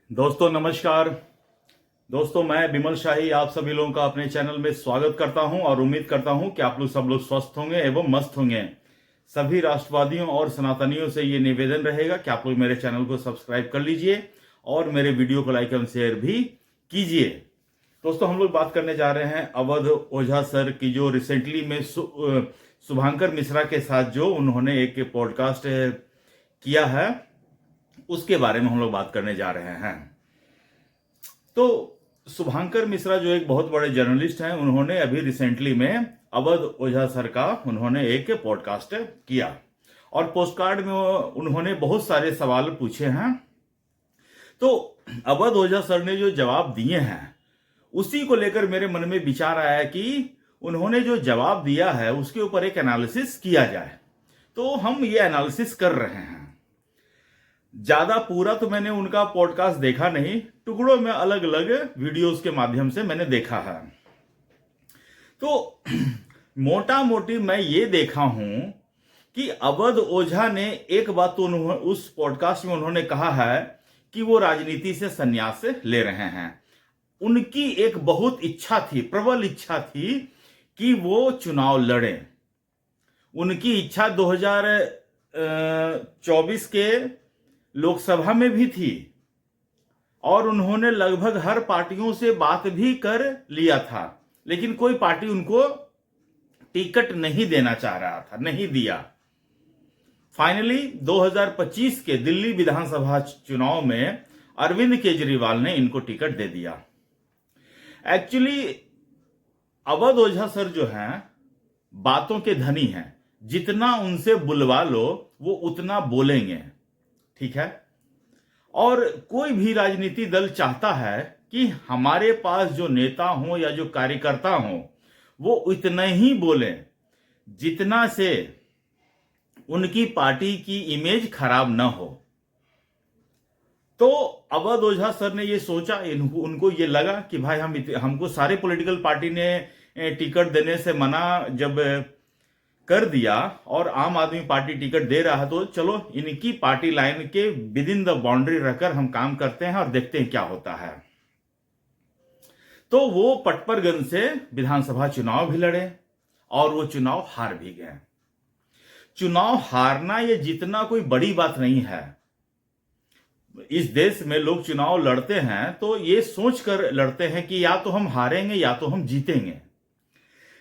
दोस्तों नमस्कार। दोस्तों मैं बिमल शाही आप सभी लोगों का अपने चैनल में स्वागत करता हूं और उम्मीद करता हूं कि आप लोग सब लोग स्वस्थ होंगे एवं मस्त होंगे। सभी राष्ट्रवादियों और सनातनियों से ये निवेदन रहेगा कि आप लोग मेरे चैनल को सब्सक्राइब कर लीजिए और मेरे वीडियो को लाइक एवं शेयर भी कीजिए। दोस्तों हम लोग बात करने जा रहे हैं अवध ओझा सर की, जो रिसेंटली में शुभांकर मिश्रा के साथ जो उन्होंने एक पॉडकास्ट किया है उसके बारे में हम लोग बात करने जा रहे हैं। तो शुभांकर मिश्रा जो एक बहुत बड़े जर्नलिस्ट हैं, उन्होंने अभी रिसेंटली में अवध ओझा सर का उन्होंने एक पॉडकास्ट किया और पोस्टकार्ड में उन्होंने बहुत सारे सवाल पूछे हैं। तो अवध ओझा सर ने जो जवाब दिए हैं उसी को लेकर मेरे मन में विचार आया कि उन्होंने जो जवाब दिया है उसके ऊपर एक एनालिसिस किया जाए। तो हम ये एनालिसिस कर रहे हैं। ज्यादा पूरा तो मैंने उनका पॉडकास्ट देखा नहीं, टुकड़ों में अलग अलग वीडियोस के माध्यम से मैंने देखा है। तो मोटा मोटी मैं ये देखा हूं कि अवध ओझा ने एक बात तो उस पॉडकास्ट में उन्होंने कहा है कि वो राजनीति से संन्यास ले रहे हैं। उनकी एक बहुत इच्छा थी, प्रबल इच्छा थी कि वो चुनाव लड़े। उनकी इच्छा 2024 के लोकसभा में भी थी और उन्होंने लगभग हर पार्टियों से बात भी कर लिया था, लेकिन कोई पार्टी उनको टिकट नहीं देना चाह रहा था, नहीं दिया। फाइनली 2025 के दिल्ली विधानसभा चुनाव में अरविंद केजरीवाल ने इनको टिकट दे दिया। एक्चुअली अवध ओझा सर जो हैं बातों के धनी हैं, जितना उनसे बुलवा लो वो उतना बोलेंगे, ठीक है। और कोई भी राजनीति दल चाहता है कि हमारे पास जो नेता हो या जो कार्यकर्ता हो वो उतना ही बोले जितना से उनकी पार्टी की इमेज खराब ना हो। तो अवध ओझा सर ने ये सोचा, उनको ये लगा कि भाई हमको सारे पॉलिटिकल पार्टी ने टिकट देने से मना जब कर दिया और आम आदमी पार्टी टिकट दे रहा है, तो चलो इनकी पार्टी लाइन के विद इन द बाउंड्री रहकर हम काम करते हैं और देखते हैं क्या होता है। तो वो पटपरगंज से विधानसभा चुनाव भी लड़े और वो चुनाव हार भी गए। चुनाव हारना ये जितना कोई बड़ी बात नहीं है। इस देश में लोग चुनाव लड़ते हैं तो ये सोचकर लड़ते हैं कि या तो हम हारेंगे या तो हम जीतेंगे।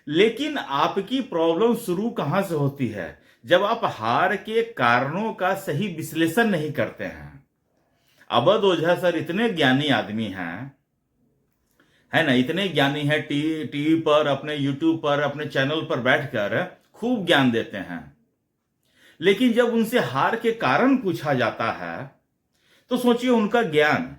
लेकिन आपकी प्रॉब्लम शुरू कहां से होती है? जब आप हार के कारणों का सही विश्लेषण नहीं करते हैं। अवध ओझा सर इतने ज्ञानी आदमी हैं, है ना, इतने ज्ञानी हैं, टीवी पर, अपने यूट्यूब पर, अपने चैनल पर बैठकर खूब ज्ञान देते हैं। लेकिन जब उनसे हार के कारण पूछा जाता है तो सोचिए उनका ज्ञान,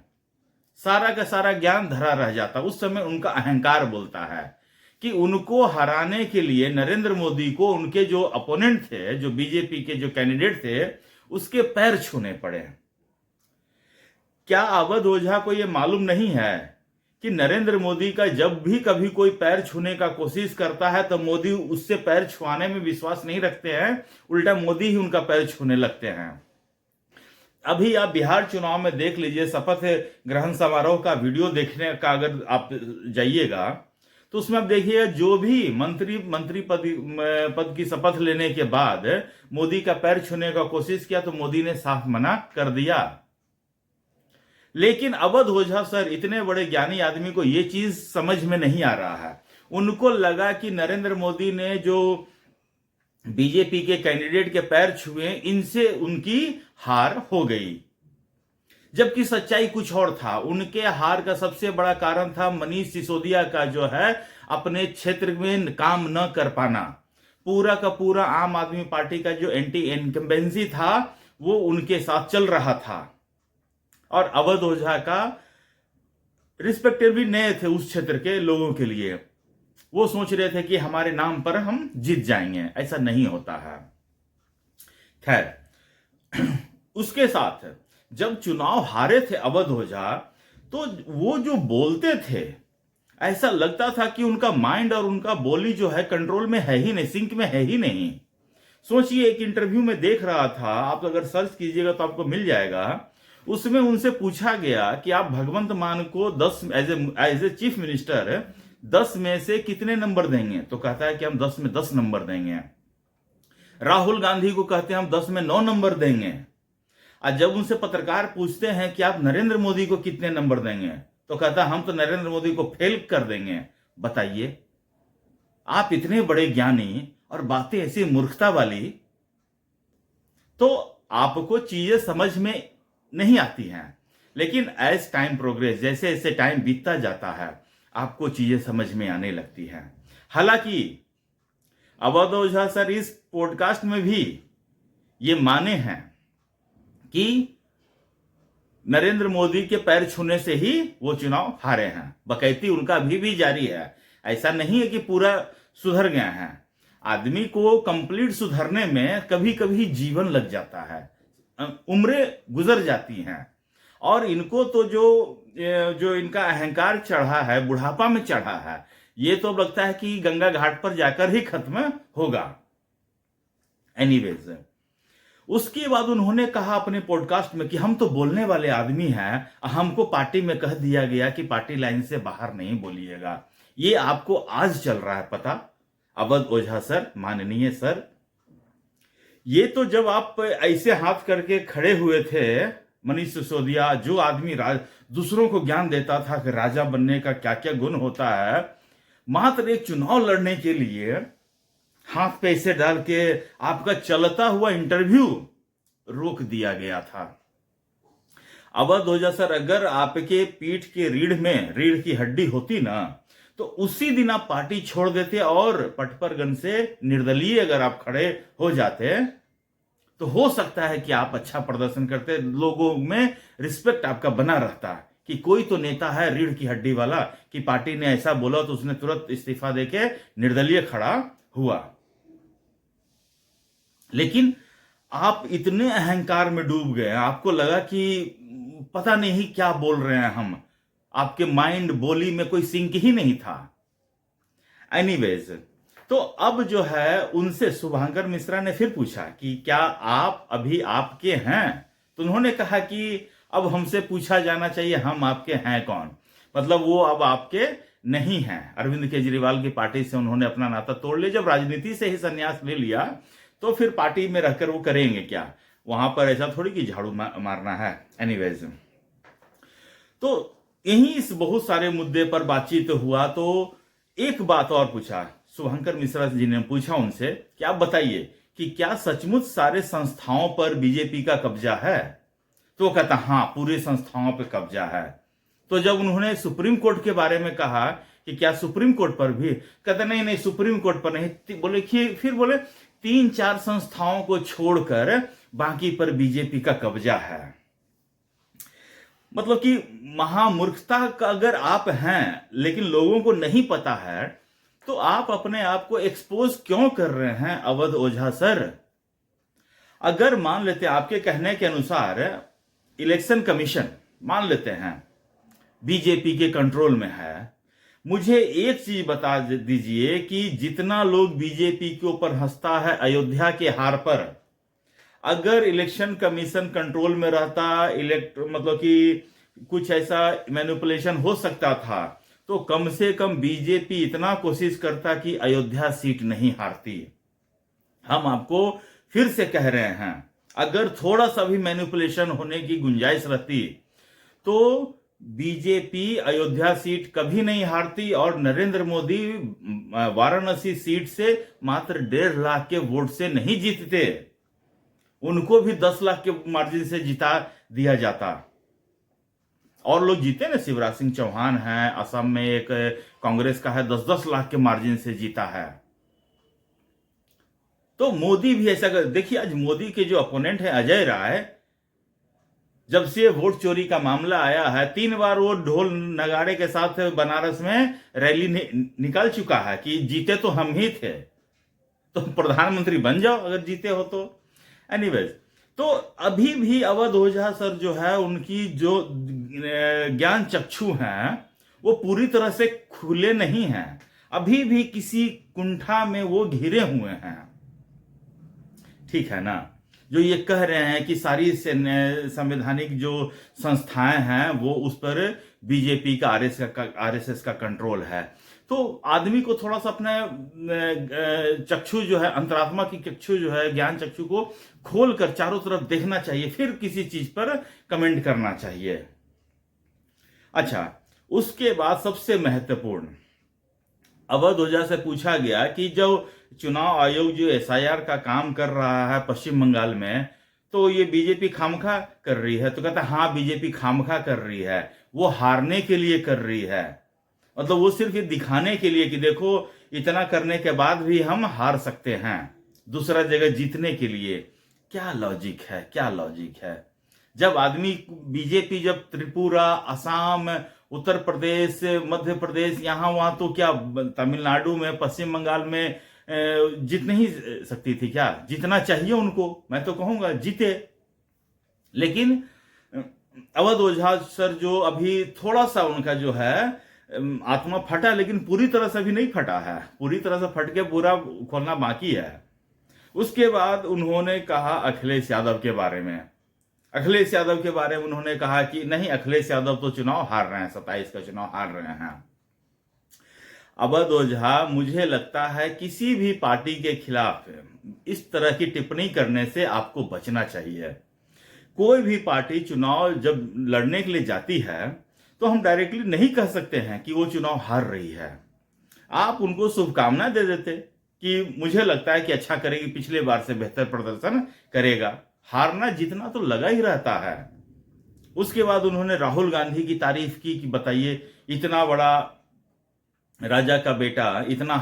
सारा का सारा ज्ञान धरा रह जाता। उस समय उनका अहंकार बोलता है कि उनको हराने के लिए नरेंद्र मोदी को उनके जो अपोनेंट थे, जो बीजेपी के जो कैंडिडेट थे, उसके पैर छूने पड़े। क्या अवध ओझा को यह मालूम नहीं है कि नरेंद्र मोदी का जब भी कभी कोई पैर छूने का कोशिश करता है तो मोदी उससे पैर छुआने में विश्वास नहीं रखते हैं, उल्टा मोदी ही उनका पैर छूने लगते हैं। अभी आप बिहार चुनाव में देख लीजिए, शपथ ग्रहण समारोह का वीडियो देखने का अगर आप जाइएगा तो उसमें आप देखिएगा जो भी मंत्री पद की शपथ लेने के बाद मोदी का पैर छूने का कोशिश किया तो मोदी ने साफ मना कर दिया। लेकिन अवध ओझा सर इतने बड़े ज्ञानी आदमी को यह चीज समझ में नहीं आ रहा है। उनको लगा कि नरेंद्र मोदी ने जो बीजेपी के कैंडिडेट के पैर छुए, इनसे उनकी हार हो गई, जबकि सच्चाई कुछ और था। उनके हार का सबसे बड़ा कारण था मनीष सिसोदिया का जो है अपने क्षेत्र में काम न कर पाना। पूरा का पूरा आम आदमी पार्टी का जो एंटी इनकम्बेंसी था वो उनके साथ चल रहा था और अवध ओझा का रिस्पेक्टेड भी नए थे उस क्षेत्र के लोगों के लिए। वो सोच रहे थे कि हमारे नाम पर हम जीत जाएंगे। ऐसा नहीं होता है। खैर, उसके साथ जब चुनाव हारे थे अवध ओझा, तो वो जो बोलते थे ऐसा लगता था कि उनका माइंड और उनका बोली जो है कंट्रोल में है ही नहीं, सिंक में है ही नहीं। सोचिए, एक इंटरव्यू में देख रहा था, आप अगर सर्च कीजिएगा तो आपको मिल जाएगा। उसमें उनसे पूछा गया कि आप भगवंत मान को 10 एज ए चीफ मिनिस्टर 10 में से कितने नंबर देंगे? तो कहता है कि हम 10 में 10 नंबर देंगे। राहुल गांधी को कहते हैं हम 10 में 9 नंबर देंगे। और जब उनसे पत्रकार पूछते हैं कि आप नरेंद्र मोदी को कितने नंबर देंगे, तो कहता है हम तो नरेंद्र मोदी को फेल कर देंगे। बताइए, आप इतने बड़े ज्ञानी और बातें ऐसी मूर्खता वाली, तो आपको चीजें समझ में नहीं आती हैं। लेकिन एज टाइम प्रोग्रेस, जैसे जैसे टाइम बीतता जाता है, आपको चीजें समझ में आने लगती हैं। हालांकि अवध ओझा सर इस पॉडकास्ट में भी ये माने हैं कि नरेंद्र मोदी के पैर छूने से ही वो चुनाव हारे हैं। बकैती उनका अभी भी जारी है। ऐसा नहीं है कि पूरा सुधर गया है। आदमी को कंप्लीट सुधरने में कभी कभी जीवन लग जाता है, उम्रें गुजर जाती हैं। और इनको तो जो इनका अहंकार चढ़ा है, बुढ़ापा में चढ़ा है, ये तो लगता है कि गंगा घाट पर जाकर ही खत्म होगा। एनीवेज, उसके बाद उन्होंने कहा अपने पॉडकास्ट में कि हम तो बोलने वाले आदमी हैं, हमको पार्टी में कह दिया गया कि पार्टी लाइन से बाहर नहीं बोलिएगा। ये आपको आज चल रहा है पता, अवध ओझा सर, माननीय सर। ये तो जब आप ऐसे हाथ करके खड़े हुए थे, मनीष सिसोदिया, जो आदमी दूसरों को ज्ञान देता था कि राजा बनने का क्या क्या गुण होता है, मात्र एक चुनाव लड़ने के लिए हाथ पैसे डाल के आपका चलता हुआ इंटरव्यू रोक दिया गया था। अवध ओझा सर, अगर आपके पीठ के रीढ़ की हड्डी होती ना, तो उसी दिन आप पार्टी छोड़ देते और पटपरगंज से निर्दलीय अगर आप खड़े हो जाते, तो हो सकता है कि आप अच्छा प्रदर्शन करते, लोगों में रिस्पेक्ट आपका बना रहता कि कोई तो नेता है रीढ़ की हड्डी वाला, कि पार्टी ने ऐसा बोला तो उसने तुरंत इस्तीफा देके निर्दलीय खड़ा हुआ। लेकिन आप इतने अहंकार में डूब गए, आपको लगा कि पता नहीं क्या बोल रहे हैं हम, आपके माइंड बोली में कोई सिंक ही नहीं था। एनीवेज, तो अब जो है उनसे शुभांकर मिश्रा ने फिर पूछा कि क्या आप अभी आपके हैं? तो उन्होंने कहा कि अब हमसे पूछा जाना चाहिए हम आपके हैं कौन। मतलब वो अब आपके नहीं हैं। अरविंद केजरीवाल की पार्टी से उन्होंने अपना नाता तोड़ लिया। जब राजनीति से ही संन्यास ले लिया तो फिर पार्टी में रहकर वो करेंगे क्या? वहां पर ऐसा थोड़ी कि झाड़ू मारना है। एनीवेज, तो यही इस बहुत सारे मुद्दे पर बातचीत हुआ। तो एक बात और पूछा शुभंकर मिश्रा जी ने, पूछा उनसे कि आप बताइए कि क्या सचमुच सारे संस्थाओं पर बीजेपी का कब्जा है? तो वो कहता हाँ, पूरे संस्थाओं पर कब्जा है। तो जब उन्होंने सुप्रीम कोर्ट के बारे में कहा कि क्या सुप्रीम कोर्ट पर भी, कहता नहीं नहीं, सुप्रीम कोर्ट पर नहीं। बोले कि फिर बोले 3-4 संस्थाओं को छोड़कर बाकी पर बीजेपी का कब्जा है। मतलब कि महामूर्खता का अगर आप हैं लेकिन लोगों को नहीं पता है, तो आप अपने आप को एक्सपोज क्यों कर रहे हैं अवध ओझा सर? अगर मान लेते आपके कहने के अनुसार इलेक्शन कमीशन मान लेते हैं बीजेपी के कंट्रोल में है, मुझे एक चीज बता दीजिए कि जितना लोग बीजेपी के ऊपर हंसता है अयोध्या के हार पर, अगर इलेक्शन कमीशन कंट्रोल में रहता, मतलब कि कुछ ऐसा मैनिपुलेशन हो सकता था, तो कम से कम बीजेपी इतना कोशिश करता कि अयोध्या सीट नहीं हारती। हम आपको फिर से कह रहे हैं, अगर थोड़ा सा भी मैनिपुलेशन होने की गुंजाइश रहती तो बीजेपी अयोध्या सीट कभी नहीं हारती और नरेंद्र मोदी वाराणसी सीट से मात्र 1.5 लाख के वोट से नहीं जीतते, उनको भी 10 लाख के मार्जिन से जिता दिया जाता। और लोग जीते ना, शिवराज सिंह चौहान है, असम में एक कांग्रेस का है, 10-10 लाख के मार्जिन से जीता है। तो मोदी भी ऐसा कर। देखिए, आज मोदी के जो अपोनेंट है अजय राय, जब से वोट चोरी का मामला आया है, 3 बार वो ढोल नगाड़े के साथ बनारस में रैली निकाल चुका है कि जीते तो हम ही थे, तो प्रधानमंत्री बन जाओ अगर जीते हो तो। एनीवेज, तो अभी भी अवध ओझा सर जो है, उनकी जो ज्ञान चक्षु हैं वो पूरी तरह से खुले नहीं हैं। अभी भी किसी कुंठा में वो घिरे हुए हैं, ठीक है ना। जो ये कह रहे हैं कि सारी संवैधानिक जो संस्थाएं हैं वो उस पर बीजेपी का आरएसएस का कंट्रोल है। तो आदमी को थोड़ा सा अपने चक्षु जो है, अंतरात्मा की चक्षु जो है, ज्ञान चक्षु को खोलकर चारों तरफ देखना चाहिए, फिर किसी चीज पर कमेंट करना चाहिए। अच्छा, उसके बाद सबसे महत्वपूर्ण, अवध ओझा से पूछा गया कि जब चुनाव आयोग जो एसआईआर का काम कर रहा है पश्चिम बंगाल में, तो ये बीजेपी खामखा कर रही है? तो कहता हाँ, बीजेपी खामखा कर रही है, वो हारने के लिए कर रही है। मतलब वो सिर्फ ये दिखाने के लिए कि देखो इतना करने के बाद भी हम हार सकते हैं, दूसरा जगह जीतने के लिए। क्या लॉजिक है, क्या लॉजिक है? जब आदमी बीजेपी जब त्रिपुरा, असम, उत्तर प्रदेश, मध्य प्रदेश, यहां वहां, तो क्या तमिलनाडु में, पश्चिम बंगाल में जीत नहीं सकती थी क्या? जीतना चाहिए उनको, मैं तो कहूंगा जीते। लेकिन अवध ओझा सर जो अभी थोड़ा सा उनका जो है आत्मा फटा, लेकिन पूरी तरह से भी नहीं फटा है, पूरी तरह से फट के पूरा खोलना बाकी है। उसके बाद उन्होंने कहा अखिलेश यादव के बारे में। अखिलेश यादव के बारे में उन्होंने कहा कि नहीं, अखिलेश यादव तो चुनाव हार रहे हैं, 27 का चुनाव हार रहे हैं। अवध ओझा, मुझे लगता है किसी भी पार्टी के खिलाफ इस तरह की टिप्पणी करने से आपको बचना चाहिए। कोई भी पार्टी चुनाव जब लड़ने के लिए जाती है तो हम डायरेक्टली नहीं कह सकते हैं कि वो चुनाव हार रही है। आप उनको शुभकामना दे देते कि मुझे लगता है कि अच्छा करेगी, पिछले बार से बेहतर प्रदर्शन करेगा। हारना जीतना तो लगा ही रहता है। उसके बाद उन्होंने राहुल गांधी की तारीफ की कि बताइए, इतना बड़ा राजा का बेटा इतना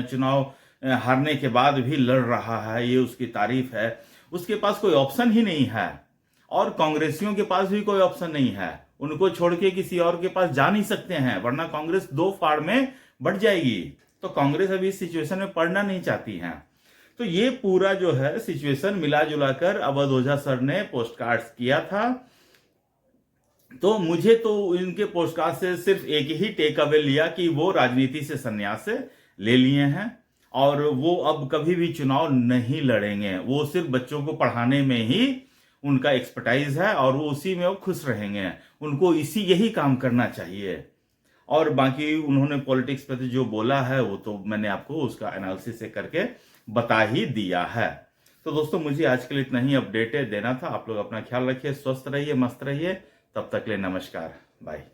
चुनाव हारने के बाद भी लड़ रहा है, ये उसकी तारीफ है। उसके पास कोई ऑप्शन ही नहीं है, और कांग्रेसियों के पास भी कोई ऑप्शन नहीं है। उनको छोड़ के किसी और के पास जा नहीं सकते हैं, वरना कांग्रेस दो फाड़ में बढ़ जाएगी। तो कांग्रेस अभी इस सिचुएशन में पड़ना नहीं चाहती है। तो ये पूरा जो है सिचुएशन मिला जुला कर अवध ओझा सर ने पोस्ट कार्ड्स किया था। तो मुझे तो इनके पोस्ट कार्ड से सिर्फ एक ही टेक अवे लिया कि वो राजनीति से संन्यास ले लिए हैं और वो अब कभी भी चुनाव नहीं लड़ेंगे। वो सिर्फ बच्चों को पढ़ाने में ही उनका एक्सपर्टाइज है और वो उसी में वो खुश रहेंगे। उनको यही काम करना चाहिए। और बाकी उन्होंने पॉलिटिक्स पे जो बोला है वो तो मैंने आपको उसका एनालिसिस करके बता ही दिया है। तो दोस्तों, मुझे आज के लिए इतना ही अपडेट देना था। आप लोग अपना ख्याल रखिए, स्वस्थ रहिए, मस्त रहिए। तब तक के लिए नमस्कार, बाय।